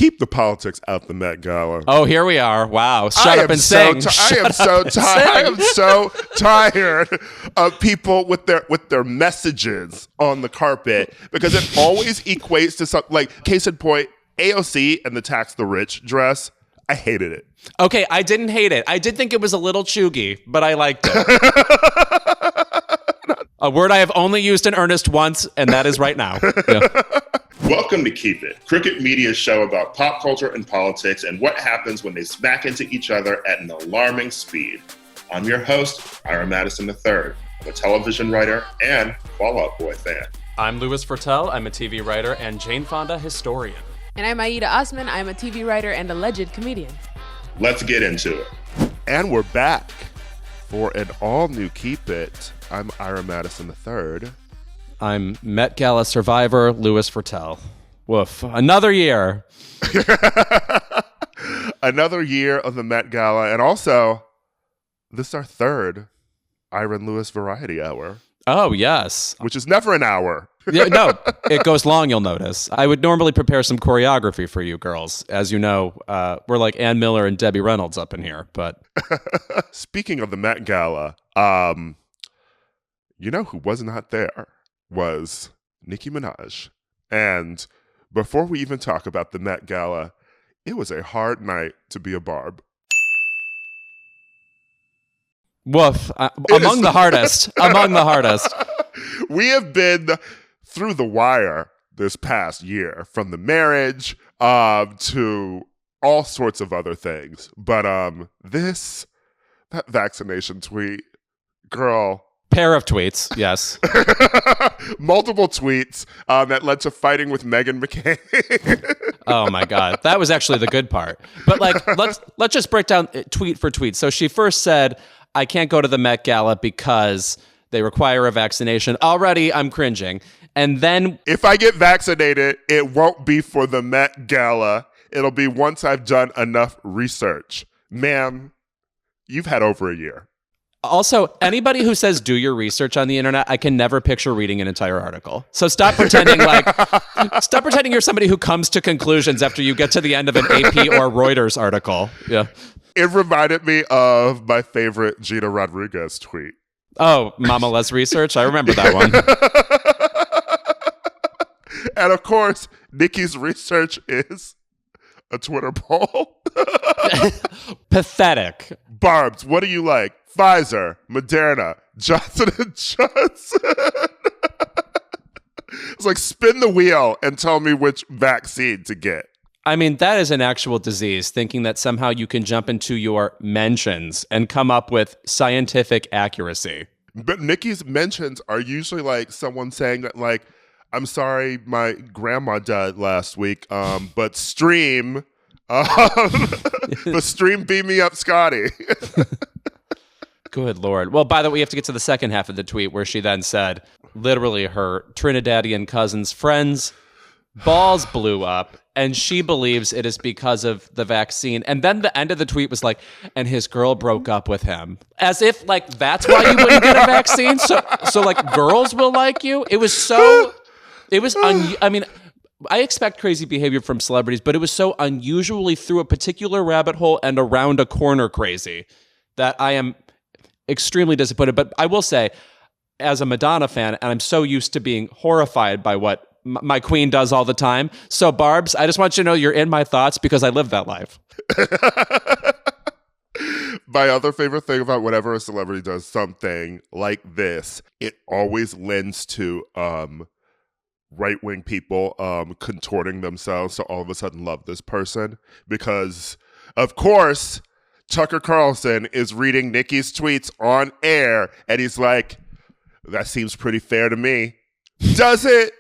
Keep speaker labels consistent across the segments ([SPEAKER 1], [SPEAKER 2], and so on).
[SPEAKER 1] Keep the politics out the Met Gala.
[SPEAKER 2] Oh, here we are. Wow. Shut up and sing.
[SPEAKER 1] I am so tired of people with their messages on the carpet, because it always equates to something like, case in point, AOC and the tax the rich dress. I hated it.
[SPEAKER 2] Okay, I didn't hate it. I did think it was a little chuggy, but I liked it. A word I have only used in earnest once, and that is right now. Yeah.
[SPEAKER 1] Welcome to Keep It, Crooked Media's show about pop culture and politics and what happens when they smack into each other at an alarming speed. I'm your host, Ira Madison III. I'm a television writer and Fall Out Boy fan.
[SPEAKER 2] I'm Louis Virtel. I'm a TV writer and Jane Fonda historian.
[SPEAKER 3] And I'm Aida Osman. I'm a TV writer and alleged comedian.
[SPEAKER 1] Let's get into it. And we're back for an all-new Keep It. I'm Ira Madison III.
[SPEAKER 2] I'm Met Gala survivor Louis Virtel. Woof. Another year.
[SPEAKER 1] Another year of the Met Gala. And also, this is our third Ira and Louis Variety Hour.
[SPEAKER 2] Oh, yes.
[SPEAKER 1] Which is never an hour.
[SPEAKER 2] Yeah, no, it goes long, you'll notice. I would normally prepare some choreography for you girls. As you know, we're like Ann Miller and Debbie Reynolds up in here. But
[SPEAKER 1] speaking of the Met Gala, you know who was not there was Nicki Minaj. And before we even talk about the Met Gala, it was a hard night to be a barb.
[SPEAKER 2] Woof. Among the hardest.
[SPEAKER 1] We have been through the wire this past year, from the marriage to all sorts of other things. But that vaccination tweet, girl.
[SPEAKER 2] Pair of tweets, yes.
[SPEAKER 1] Multiple tweets that led to fighting with Meghan McCain.
[SPEAKER 2] Oh my God, that was actually the good part. But like, let's just break down tweet for tweet. So she first said, "I can't go to the Met Gala because they require a vaccination." Already, I'm cringing. And then,
[SPEAKER 1] if I get vaccinated, it won't be for the Met Gala. It'll be once I've done enough research. Ma'am, you've had over a year.
[SPEAKER 2] Also, anybody who says do your research on the internet, I can never picture reading an entire article. So stop pretending you're somebody who comes to conclusions after you get to the end of an AP or Reuters article. Yeah.
[SPEAKER 1] It reminded me of my favorite Gina Rodriguez tweet.
[SPEAKER 2] Oh, Mama Less Research? I remember that one.
[SPEAKER 1] And of course, Nicki's research is a Twitter poll.
[SPEAKER 2] Pathetic.
[SPEAKER 1] Barbs, what do you like? Pfizer, Moderna, Johnson & Johnson. It's like, spin the wheel and tell me which vaccine to get.
[SPEAKER 2] I mean, that is an actual disease, thinking that somehow you can jump into your mentions and come up with scientific accuracy.
[SPEAKER 1] But Nicki's mentions are usually like someone saying that, like, I'm sorry, my grandma died last week, but stream, beam me up, Scotty.
[SPEAKER 2] Good Lord. Well, by the way, we have to get to the second half of the tweet where she then said, literally, her Trinidadian cousin's friends' balls blew up, and she believes it is because of the vaccine. And then the end of the tweet was like, and his girl broke up with him. As if, like, that's why you wouldn't get a vaccine? So like, girls will like you? It was so... I mean, I expect crazy behavior from celebrities, but it was so unusually through a particular rabbit hole and around a corner crazy that I am extremely disappointed. But I will say, as a Madonna fan, and I'm so used to being horrified by what my queen does all the time. So, Barbs, I just want you to know you're in my thoughts because I live that life.
[SPEAKER 1] My other favorite thing about whenever a celebrity does something like this, it always lends to right-wing people contorting themselves to all of a sudden love this person. Because, of course, Tucker Carlson is reading Nicki's tweets on air, and he's like, that seems pretty fair to me. Does it?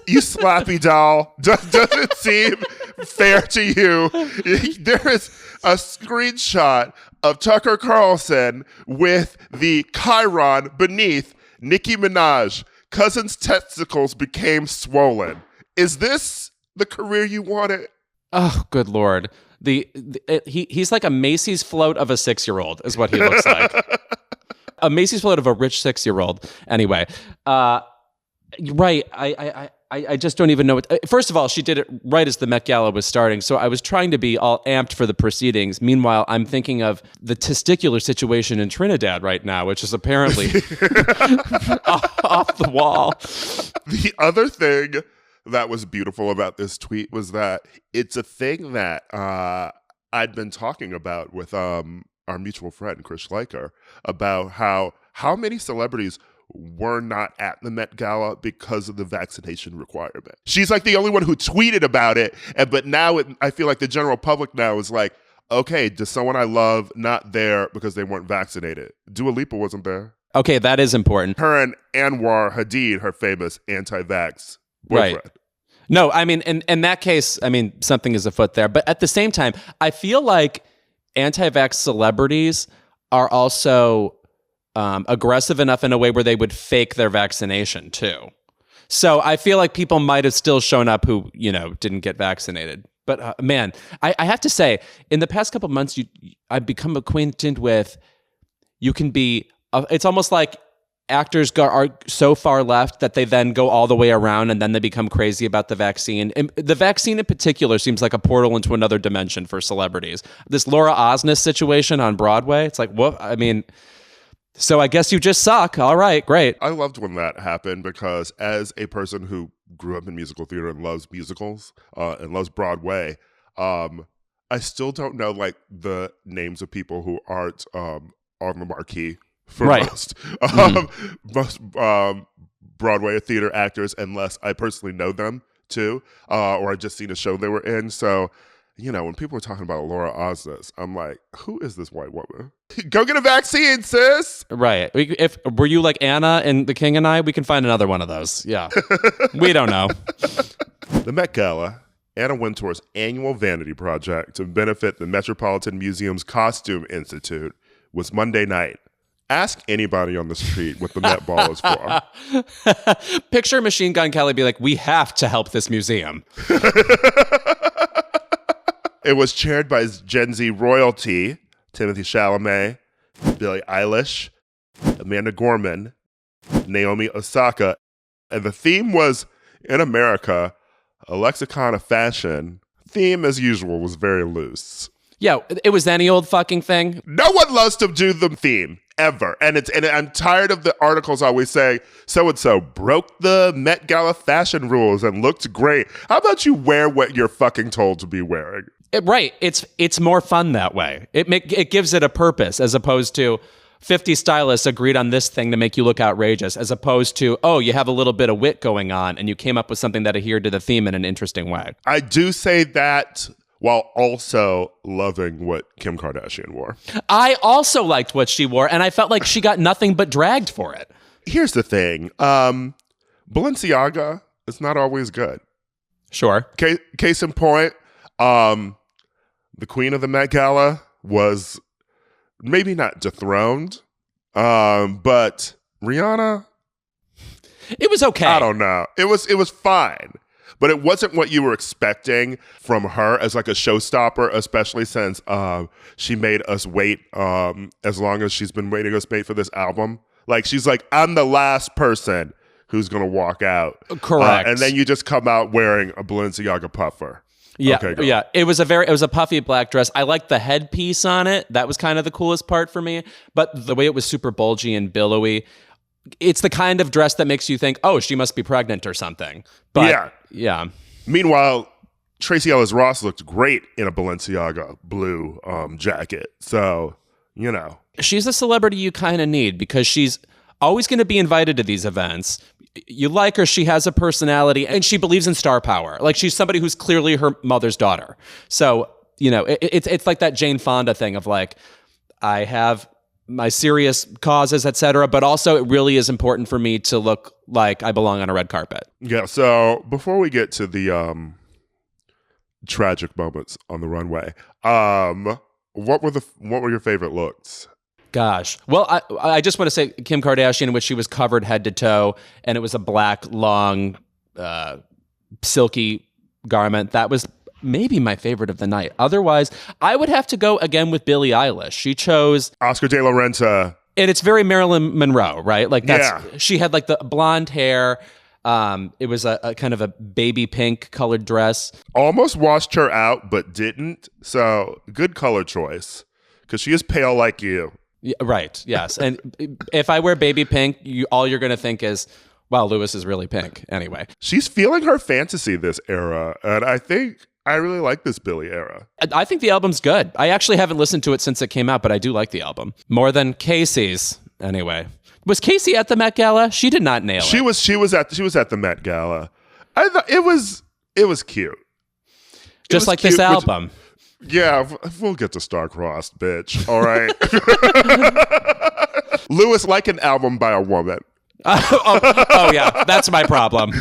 [SPEAKER 1] You slappy doll. Does it seem fair to you? There is a screenshot of Tucker Carlson with the chyron beneath Nicki Minaj. Cousin's testicles became swollen. Is this the career you wanted?
[SPEAKER 2] Oh, good Lord. He's like a Macy's float of a 6-year-old is what he looks like. A Macy's float of a rich 6-year-old. Anyway, right. I I just don't even know what. First of all, she did it right as the Met Gala was starting, so I was trying to be all amped for the proceedings. Meanwhile, I'm thinking of the testicular situation in Trinidad right now, which is apparently off the wall.
[SPEAKER 1] The other thing that was beautiful about this tweet was that it's a thing that I'd been talking about with our mutual friend, Chris Schleicher, about how many celebrities were not at the Met Gala because of the vaccination requirement. She's like the only one who tweeted about it, but now I feel like the general public now is like, okay, does someone I love not there because they weren't vaccinated? Dua Lipa wasn't there.
[SPEAKER 2] Okay, that is important.
[SPEAKER 1] Her and Anwar Hadid, her famous anti-vax boyfriend.
[SPEAKER 2] Right. No, I mean, in that case, I mean, something is afoot there. But at the same time, I feel like anti-vax celebrities are also aggressive enough in a way where they would fake their vaccination too. So I feel like people might have still shown up who, didn't get vaccinated. But man, I have to say, in the past couple of months, I've become acquainted with, you can be, it's almost like actors are so far left that they then go all the way around and then they become crazy about the vaccine. And the vaccine in particular seems like a portal into another dimension for celebrities. This Laura Osnes situation on Broadway, it's like, what? I mean, so I guess you just suck. All right, great.
[SPEAKER 1] I loved when that happened because as a person who grew up in musical theater and loves musicals and loves Broadway, I still don't know like the names of people who aren't on the marquee for
[SPEAKER 2] right.
[SPEAKER 1] most Broadway theater actors, unless I personally know them too, or I've just seen a show they were in. So, when people are talking about Laura Osnes, I'm like, who is this white woman? Go get a vaccine, sis.
[SPEAKER 2] Right. Were you like Anna and The King and I? We can find another one of those. Yeah. We don't know.
[SPEAKER 1] The Met Gala, Anna Wintour's annual vanity project to benefit the Metropolitan Museum's Costume Institute, was Monday night. Ask anybody on the street what the Met Ball is for.
[SPEAKER 2] Picture Machine Gun Kelly be like, we have to help this museum.
[SPEAKER 1] It was chaired by Gen Z royalty, Timothy Chalamet, Billie Eilish, Amanda Gorman, Naomi Osaka, and the theme was, in America, a lexicon of fashion. Theme, as usual, was very loose.
[SPEAKER 2] Yeah, it was any old fucking thing.
[SPEAKER 1] No one loves to do the theme, ever. And I'm tired of the articles always saying, so-and-so broke the Met Gala fashion rules and looked great. How about you wear what you're fucking told to be wearing?
[SPEAKER 2] Right. It's more fun that way. It gives it a purpose as opposed to 50 stylists agreed on this thing to make you look outrageous, as opposed to, oh, you have a little bit of wit going on and you came up with something that adhered to the theme in an interesting way.
[SPEAKER 1] I do say that while also loving what Kim Kardashian wore.
[SPEAKER 2] I also liked what she wore, and I felt like she got nothing but dragged for it.
[SPEAKER 1] Here's the thing. Balenciaga is not always good.
[SPEAKER 2] Sure.
[SPEAKER 1] Case in point, the queen of the Met Gala was maybe not dethroned, but Rihanna,
[SPEAKER 2] it was okay.
[SPEAKER 1] I don't know. It was fine, but it wasn't what you were expecting from her as like a showstopper, especially since she made us wait as long as she's been waiting us wait for this album. Like, she's like, I'm the last person who's going to walk out.
[SPEAKER 2] Correct.
[SPEAKER 1] And then you just come out wearing a Balenciaga puffer.
[SPEAKER 2] Yeah,
[SPEAKER 1] okay,
[SPEAKER 2] yeah. It was a puffy black dress. I liked the headpiece on it. That was kind of the coolest part for me. But the way it was super bulgy and billowy, it's the kind of dress that makes you think, oh, she must be pregnant or something. But yeah.
[SPEAKER 1] Meanwhile, Tracee Ellis Ross looked great in a Balenciaga blue jacket. So,
[SPEAKER 2] she's a celebrity you kind of need because she's always going to be invited to these events. You like her, she has a personality, and she believes in star power. Like, she's somebody who's clearly her mother's daughter. So, it's like that Jane Fonda thing of like, I have my serious causes, etc., but also it really is important for me to look like I belong on a red carpet.
[SPEAKER 1] Yeah, so before we get to the tragic moments on the runway, what were your favorite looks?
[SPEAKER 2] Gosh. Well, I just want to say Kim Kardashian, in which she was covered head to toe, and it was a black, long, silky garment. That was maybe my favorite of the night. Otherwise, I would have to go again with Billie Eilish. She chose
[SPEAKER 1] Oscar de la Renta.
[SPEAKER 2] And it's very Marilyn Monroe, right? Like, she had like the blonde hair. It was a kind of a baby pink colored dress.
[SPEAKER 1] Almost washed her out, but didn't. So good color choice, because she is pale like you.
[SPEAKER 2] Yeah, right. Yes. And if I wear baby pink, all you're going to think is, wow, Lewis is really pink. Anyway,
[SPEAKER 1] she's feeling her fantasy this era, and I think I really like this Billie era.
[SPEAKER 2] I think the album's good. I actually haven't listened to it since it came out, but I do like the album more than Casey's. Anyway, was Casey at the Met Gala? She did not nail it.
[SPEAKER 1] She was at the Met Gala. I thought it was cute.
[SPEAKER 2] Just like this album.
[SPEAKER 1] Yeah, we'll get to star-crossed, bitch. All right. Lewis, like an album by a woman.
[SPEAKER 2] Oh, yeah, that's my problem.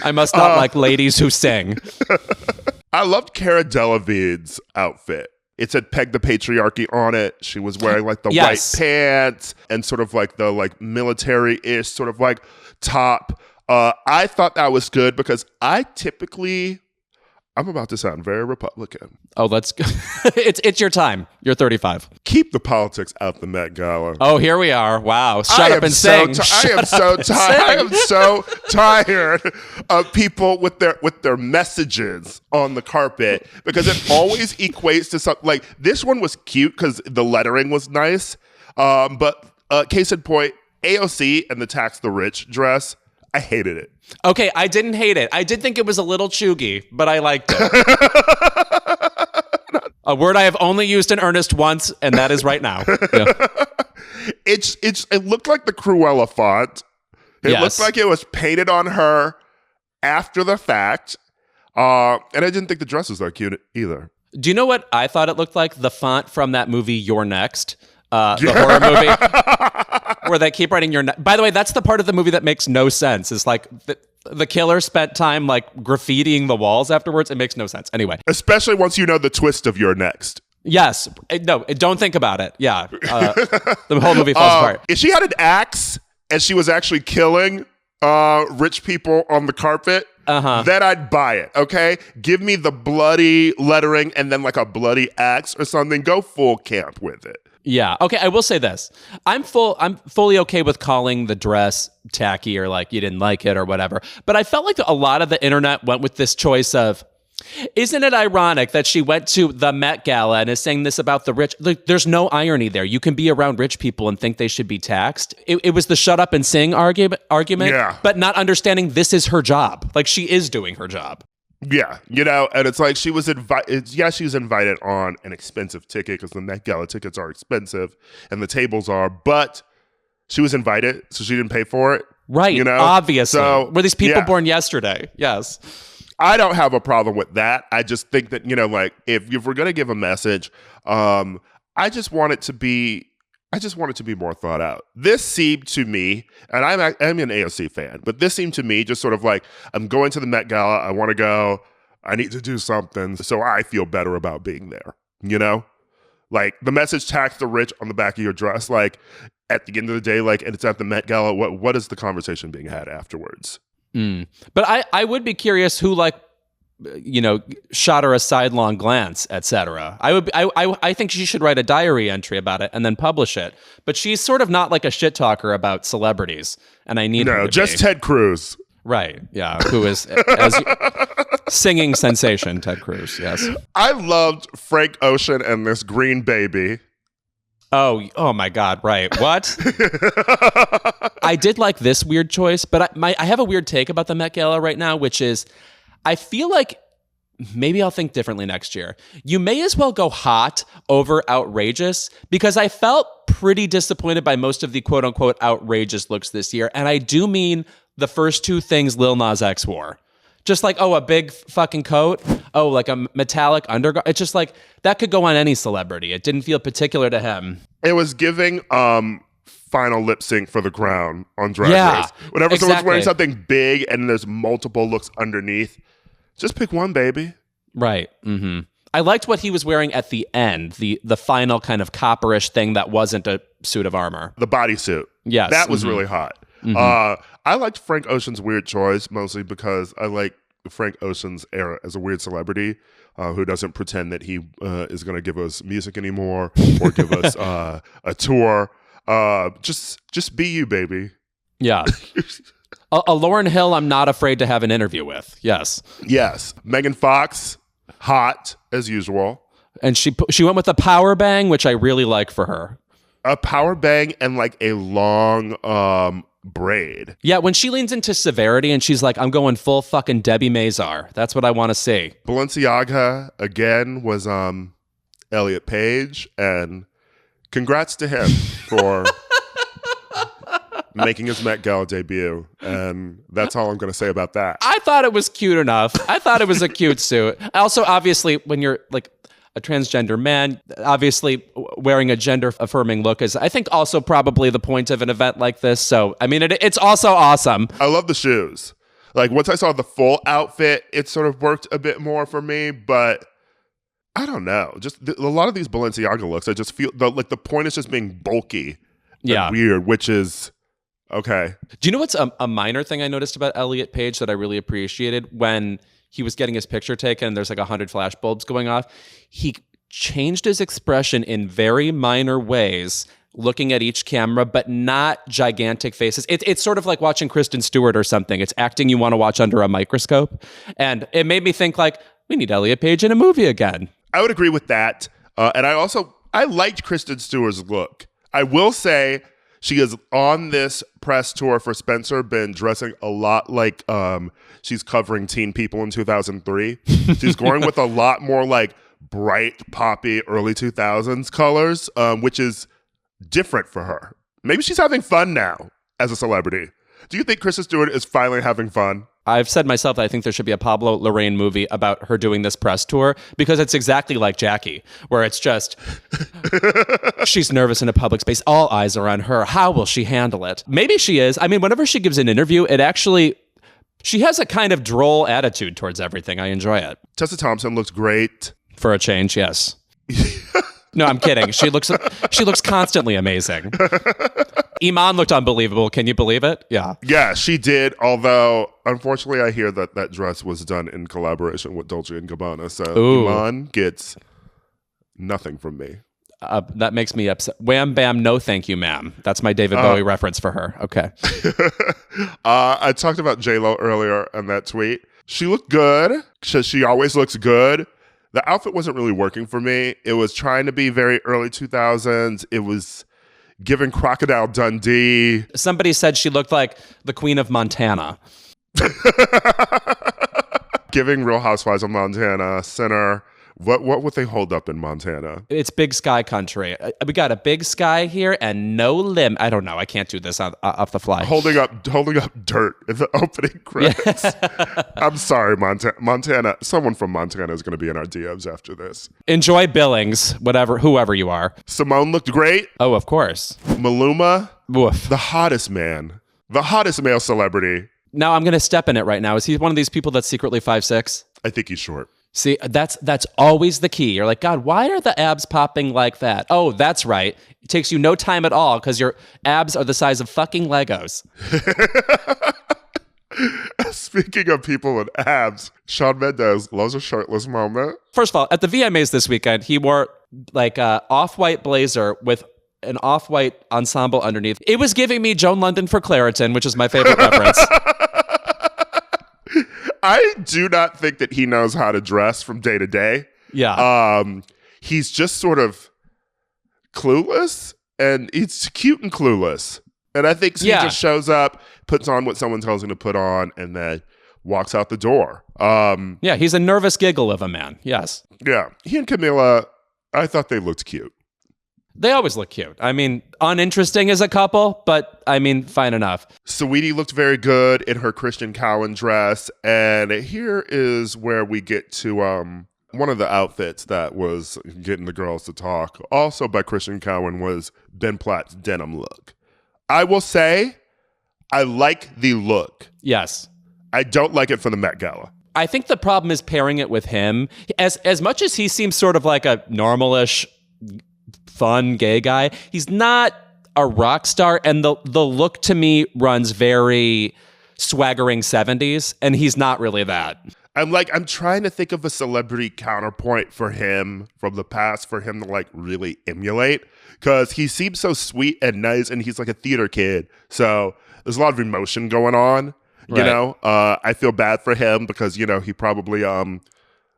[SPEAKER 2] I must not like ladies who sing.
[SPEAKER 1] I loved Cara Delevingne's outfit. It said "Peg the Patriarchy" on it. She was wearing like the white pants and sort of like the like military-ish sort of like top. I thought that was good because I'm about to sound very Republican.
[SPEAKER 2] Oh, let's go. It's your time. You're 35.
[SPEAKER 1] Keep the politics out the Met Gala.
[SPEAKER 2] Oh, here we are. Wow. Shut up and sing.
[SPEAKER 1] I am so tired of people with their messages on the carpet, because it always equates to something like this one was cute because the lettering was nice. But case in point, AOC and the Tax the Rich dress, I hated it.
[SPEAKER 2] Okay, I didn't hate it. I did think it was a little chuggy, but I liked it. A word I have only used in earnest once, and that is right now. Yeah.
[SPEAKER 1] It looked like the Cruella font. It looked like it was painted on her after the fact. And I didn't think the dress was that cute either.
[SPEAKER 2] Do you know what I thought it looked like? The font from that movie, You're Next. The horror movie where they keep writing by the way, that's the part of the movie that makes no sense. It's like the killer spent time like graffitiing the walls afterwards. It makes no sense. Anyway.
[SPEAKER 1] Especially once you know the twist of You're Next.
[SPEAKER 2] Yes. No, don't think about it. Yeah. The whole movie falls apart.
[SPEAKER 1] If she had an axe and she was actually killing rich people on the carpet, then I'd buy it, okay? Give me the bloody lettering and then like a bloody axe or something. Go full camp with it.
[SPEAKER 2] Yeah. Okay. I will say this. I'm fully okay with calling the dress tacky or like you didn't like it or whatever. But I felt like a lot of the internet went with this choice of, isn't it ironic that she went to the Met Gala and is saying this about the rich? Like, there's no irony there. You can be around rich people and think they should be taxed. It was the shut up and sing argument, but not understanding this is her job. Like, she is doing her job.
[SPEAKER 1] Yeah, and it's like she was invited. Yeah, she was invited on an expensive ticket because the Met Gala tickets are expensive and the tables are. But she was invited, so she didn't pay for it.
[SPEAKER 2] Right, obviously. So, were these people born yesterday? Yes.
[SPEAKER 1] I don't have a problem with that. I just think that like if we're gonna give a message, I just want it to be more thought out. This seemed to me, and I'm an AOC fan, but this seemed to me just sort of like, I'm going to the Met Gala. I want to go. I need to do something so I feel better about being there. Like the message "tax the rich" on the back of your dress. Like at the end of the day, like, and it's at the Met Gala. What is the conversation being had afterwards?
[SPEAKER 2] But I would be curious who shot her a sidelong glance, etc. I think she should write a diary entry about it and then publish it. But she's sort of not like a shit talker about celebrities, and I need her to
[SPEAKER 1] just
[SPEAKER 2] be.
[SPEAKER 1] Ted Cruz,
[SPEAKER 2] right? Yeah, who is as singing sensation Ted Cruz? Yes,
[SPEAKER 1] I loved Frank Ocean and this green baby.
[SPEAKER 2] Oh my God! Right? What? I did like this weird choice, but I have a weird take about the Met Gala right now, which is, I feel like maybe I'll think differently next year. You may as well go hot over outrageous, because I felt pretty disappointed by most of the quote unquote outrageous looks this year, and I do mean the first two things Lil Nas X wore. Just like, a big fucking coat. Like a metallic undergarment. It's just like, that could go on any celebrity. It didn't feel particular to him.
[SPEAKER 1] It was giving final lip sync for the crown on Drag Race. Whenever someone's wearing something big and there's multiple looks underneath, just pick one, baby.
[SPEAKER 2] Right. Mm-hmm. I liked what he was wearing at the end, the final kind of copperish thing that wasn't a suit of armor.
[SPEAKER 1] The bodysuit.
[SPEAKER 2] Yes.
[SPEAKER 1] That was really hot. Mm-hmm. I liked Frank Ocean's weird choice, mostly because I like Frank Ocean's era as a weird celebrity who doesn't pretend that he is going to give us music anymore or give us a tour. Just be you, baby.
[SPEAKER 2] Yeah. A Lauryn Hill I'm not afraid to have an interview with. Yes.
[SPEAKER 1] Yes. Megan Fox, hot as usual.
[SPEAKER 2] And she went with a power bang, which I really like for her.
[SPEAKER 1] A power bang and like a long braid.
[SPEAKER 2] Yeah, when she leans into severity and she's like, I'm going full fucking Debbie Mazar. That's what I want to see.
[SPEAKER 1] Balenciaga, again, was Elliot Page. And congrats to him for making his Met Gala debut. And that's all I'm going to say about that.
[SPEAKER 2] I thought it was cute enough. I thought it was a cute suit. Also, obviously, when you're like a transgender man, obviously wearing a gender affirming look is, I think, also probably the point of an event like this. So, I mean, it's also awesome.
[SPEAKER 1] I love the shoes. Like, once I saw the full outfit, it sort of worked a bit more for me, but I don't know. Just a lot of these Balenciaga looks, I just feel like the point is just being bulky and weird, which is okay.
[SPEAKER 2] Do you know what's a minor thing I noticed about Elliot Page that I really appreciated? When he was getting his picture taken and there's like 100 flash bulbs going off, he changed his expression in very minor ways, looking at each camera, but not gigantic faces. It's sort of like watching Kristen Stewart or something. It's acting you want to watch under a microscope. And it made me think like, we need Elliot Page in a movie again.
[SPEAKER 1] I would agree with that. And I liked Kristen Stewart's look. I will say she is on this press tour for Spencer been dressing a lot like she's covering Teen People in 2003. She's going with a lot more like bright, poppy, early 2000s colors, which is different for her. Maybe she's having fun now as a celebrity. Do you think Kristen Stewart is finally having fun?
[SPEAKER 2] I've said myself that I think there should be a Pablo Lorraine movie about her doing this press tour, because it's exactly like Jackie, where it's just, she's nervous in a public space. All eyes are on her. How will she handle it? Maybe she is. I mean, whenever she gives an interview, she has a kind of droll attitude towards everything. I enjoy it.
[SPEAKER 1] Tessa Thompson looks great.
[SPEAKER 2] For a change, yes. No, I'm kidding. She looks constantly amazing. Iman looked unbelievable. Can you believe it? Yeah.
[SPEAKER 1] Yeah, she did. Although, unfortunately, I hear that dress was done in collaboration with Dolce & Gabbana. So Iman gets nothing from me.
[SPEAKER 2] That makes me upset. Wham, bam, no thank you, ma'am. That's my David Bowie reference for her. Okay.
[SPEAKER 1] I talked about J-Lo earlier in that tweet. She looked good. She always looks good. The outfit wasn't really working for me. It was trying to be very early 2000s. It was giving Crocodile Dundee.
[SPEAKER 2] Somebody said she looked like the Queen of Montana.
[SPEAKER 1] Giving Real Housewives of Montana, Sinner. What would they hold up in Montana?
[SPEAKER 2] It's big sky country. We got a big sky here and no limb. I don't know. I can't do this off the fly.
[SPEAKER 1] Holding up dirt in the opening credits. Yeah. I'm sorry, Montana. Someone from Montana is going to be in our DMs after this.
[SPEAKER 2] Enjoy Billings, whoever you are.
[SPEAKER 1] Simone looked great.
[SPEAKER 2] Oh, of course.
[SPEAKER 1] Maluma,
[SPEAKER 2] woof.
[SPEAKER 1] The hottest man, the hottest male celebrity.
[SPEAKER 2] Now I'm going to step in it right now. Is he one of these people that's secretly 5'6"?
[SPEAKER 1] I think he's short.
[SPEAKER 2] See, that's always the key. You're like, God, why are the abs popping like that? Oh, that's right. It takes you no time at all because your abs are the size of fucking Legos.
[SPEAKER 1] Speaking of people with abs, Shawn Mendes loves a shirtless moment.
[SPEAKER 2] First of all, at the VMAs this weekend, he wore like a off-white blazer with an off-white ensemble underneath. It was giving me Joan London for Claritin, which is my favorite reference.
[SPEAKER 1] I do not think that he knows how to dress from day to day.
[SPEAKER 2] Yeah.
[SPEAKER 1] He's just sort of clueless, and he's cute and clueless. And I think he just shows up, puts on what someone tells him to put on, and then walks out the door.
[SPEAKER 2] Yeah, he's a nervous giggle of a man. Yes.
[SPEAKER 1] Yeah. He and Camilla, I thought they looked cute.
[SPEAKER 2] They always look cute. I mean, uninteresting as a couple, but I mean, fine enough.
[SPEAKER 1] Saweetie looked very good in her Christian Cowan dress. And here is where we get to one of the outfits that was getting the girls to talk, also by Christian Cowan, was Ben Platt's denim look. I will say, I like the look.
[SPEAKER 2] Yes.
[SPEAKER 1] I don't like it for the Met Gala.
[SPEAKER 2] I think the problem is pairing it with him. As much as he seems sort of like a normal-ish, fun gay guy, he's not a rock star, and the look to me runs very swaggering 70s, and he's not really that.
[SPEAKER 1] I'm trying to think of a celebrity counterpoint for him from the past for him to like really emulate, because he seems so sweet and nice, and he's like a theater kid, so there's a lot of emotion going on. You know, I feel bad for him because, you know, he probably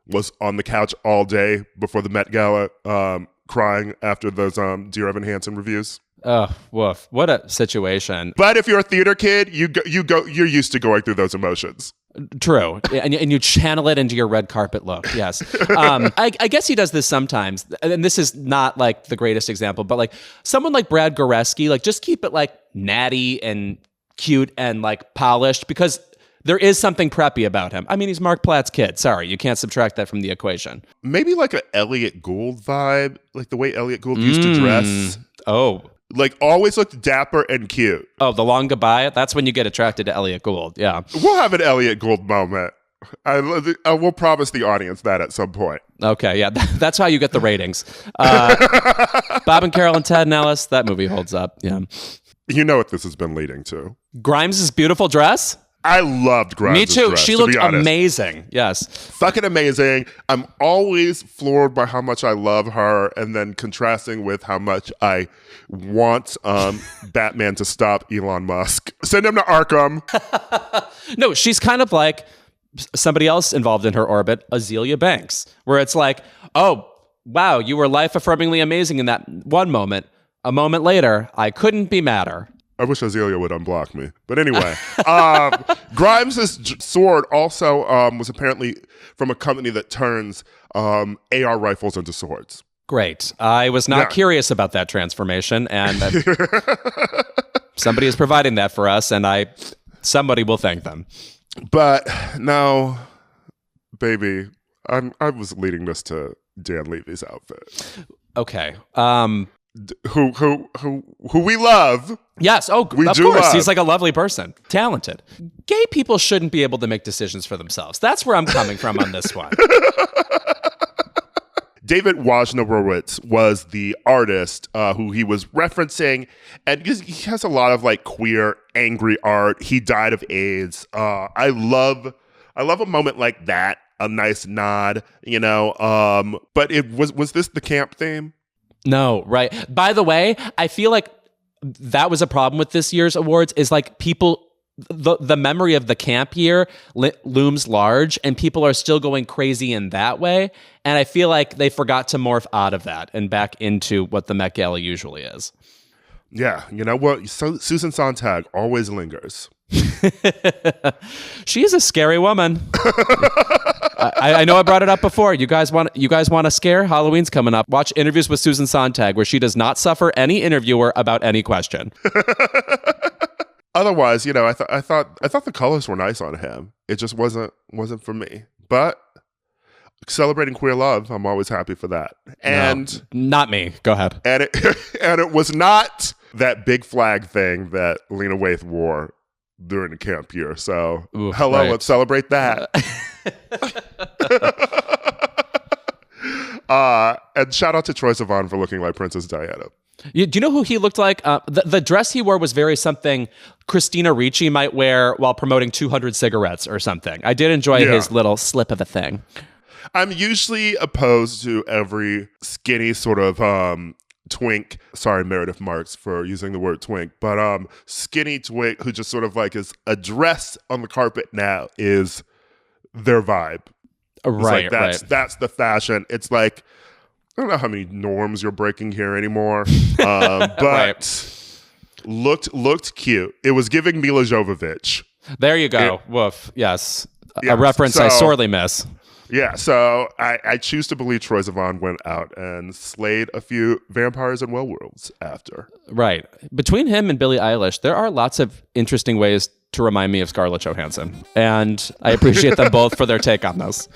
[SPEAKER 1] was on the couch all day before the Met Gala crying after those Dear Evan Hansen reviews.
[SPEAKER 2] Oh, woof. What a situation.
[SPEAKER 1] But if you're a theater kid, you're used to going through those emotions.
[SPEAKER 2] True. And you channel it into your red carpet look. Yes. I guess he does this sometimes. And this is not like the greatest example, but like someone like Brad Goreski, like just keep it like natty and cute and like polished, because there is something preppy about him. I mean, he's Mark Platt's kid. Sorry, you can't subtract that from the equation.
[SPEAKER 1] Maybe like an Elliot Gould vibe, like the way Elliot Gould used to dress.
[SPEAKER 2] Oh.
[SPEAKER 1] Like always looked dapper and cute.
[SPEAKER 2] Oh, the long goodbye? That's when you get attracted to Elliot Gould. Yeah.
[SPEAKER 1] We'll have an Elliot Gould moment. I will promise the audience that at some point.
[SPEAKER 2] Okay, yeah. That's how you get the ratings. Bob and Carol and Ted and Alice, that movie holds up. Yeah.
[SPEAKER 1] You know what this has been leading to.
[SPEAKER 2] Grimes' beautiful dress?
[SPEAKER 1] I loved Grimes'
[SPEAKER 2] Me too.
[SPEAKER 1] dress,
[SPEAKER 2] She
[SPEAKER 1] to
[SPEAKER 2] looked
[SPEAKER 1] be honest.
[SPEAKER 2] amazing. Yes.
[SPEAKER 1] Fucking amazing. I'm always floored by how much I love her, and then contrasting with how much I want Batman to stop Elon Musk. Send him to Arkham.
[SPEAKER 2] No, she's kind of like somebody else involved in her orbit, Azealia Banks, where it's like, oh, wow, you were life-affirmingly amazing in that one moment. A moment later, I couldn't be madder.
[SPEAKER 1] I wish Azealia would unblock me. But anyway, Grimes' sword also was apparently from a company that turns AR rifles into swords.
[SPEAKER 2] Great. I was not curious about that transformation, and somebody is providing that for us, and somebody will thank them.
[SPEAKER 1] But no, baby, I was leading this to Dan Levy's outfit.
[SPEAKER 2] Okay.
[SPEAKER 1] Who we love.
[SPEAKER 2] Yes. Oh,
[SPEAKER 1] we
[SPEAKER 2] of
[SPEAKER 1] do
[SPEAKER 2] course.
[SPEAKER 1] love.
[SPEAKER 2] He's like a lovely person, talented. Gay people shouldn't be able to make decisions for themselves. That's where I'm coming from on this one.
[SPEAKER 1] David Wojnarowicz was the artist who he was referencing, and he has a lot of like queer, angry art. He died of AIDS. I love a moment like that. A nice nod, you know. But it was this the camp theme?
[SPEAKER 2] No, right. By the way, I feel like that was a problem with this year's awards, is like people, the memory of the camp year looms large, and people are still going crazy in that way. And I feel like they forgot to morph out of that and back into what the Met Gala usually is.
[SPEAKER 1] Yeah, you know what? Susan Sontag always lingers.
[SPEAKER 2] She is a scary woman. I know I brought it up before. You guys want a scare? Halloween's coming up. Watch Interviews with Susan Sontag, where she does not suffer any interviewer about any question.
[SPEAKER 1] Otherwise, you know, I thought the colors were nice on him. It just wasn't for me. But celebrating queer love, I'm always happy for that. And
[SPEAKER 2] no, not me. Go ahead.
[SPEAKER 1] And it was not that big flag thing that Lena Waithe wore during the camp year. So, hello, right. Let's celebrate that. And shout out to Troye Sivan for looking like Princess Diana.
[SPEAKER 2] Do you know who he looked like? The dress he wore was very something Christina Ricci might wear while promoting 200 cigarettes or something. I did enjoy his little slip of a thing.
[SPEAKER 1] I'm usually opposed to every skinny sort of twink. Sorry, Meredith Marks, for using the word twink. But skinny twink who just sort of like is a dress on the carpet now is their vibe.
[SPEAKER 2] Right,
[SPEAKER 1] like that's the fashion. It's like, I don't know how many norms you're breaking here anymore, but right. looked cute. It was giving Mila Jovovich.
[SPEAKER 2] There you go. Woof. Yes. A reference I sorely miss.
[SPEAKER 1] Yeah, so I choose to believe Troye Sivan went out and slayed a few vampires and werewolves after.
[SPEAKER 2] Right. Between him and Billie Eilish, there are lots of interesting ways to remind me of Scarlett Johansson. And I appreciate them both for their take on this.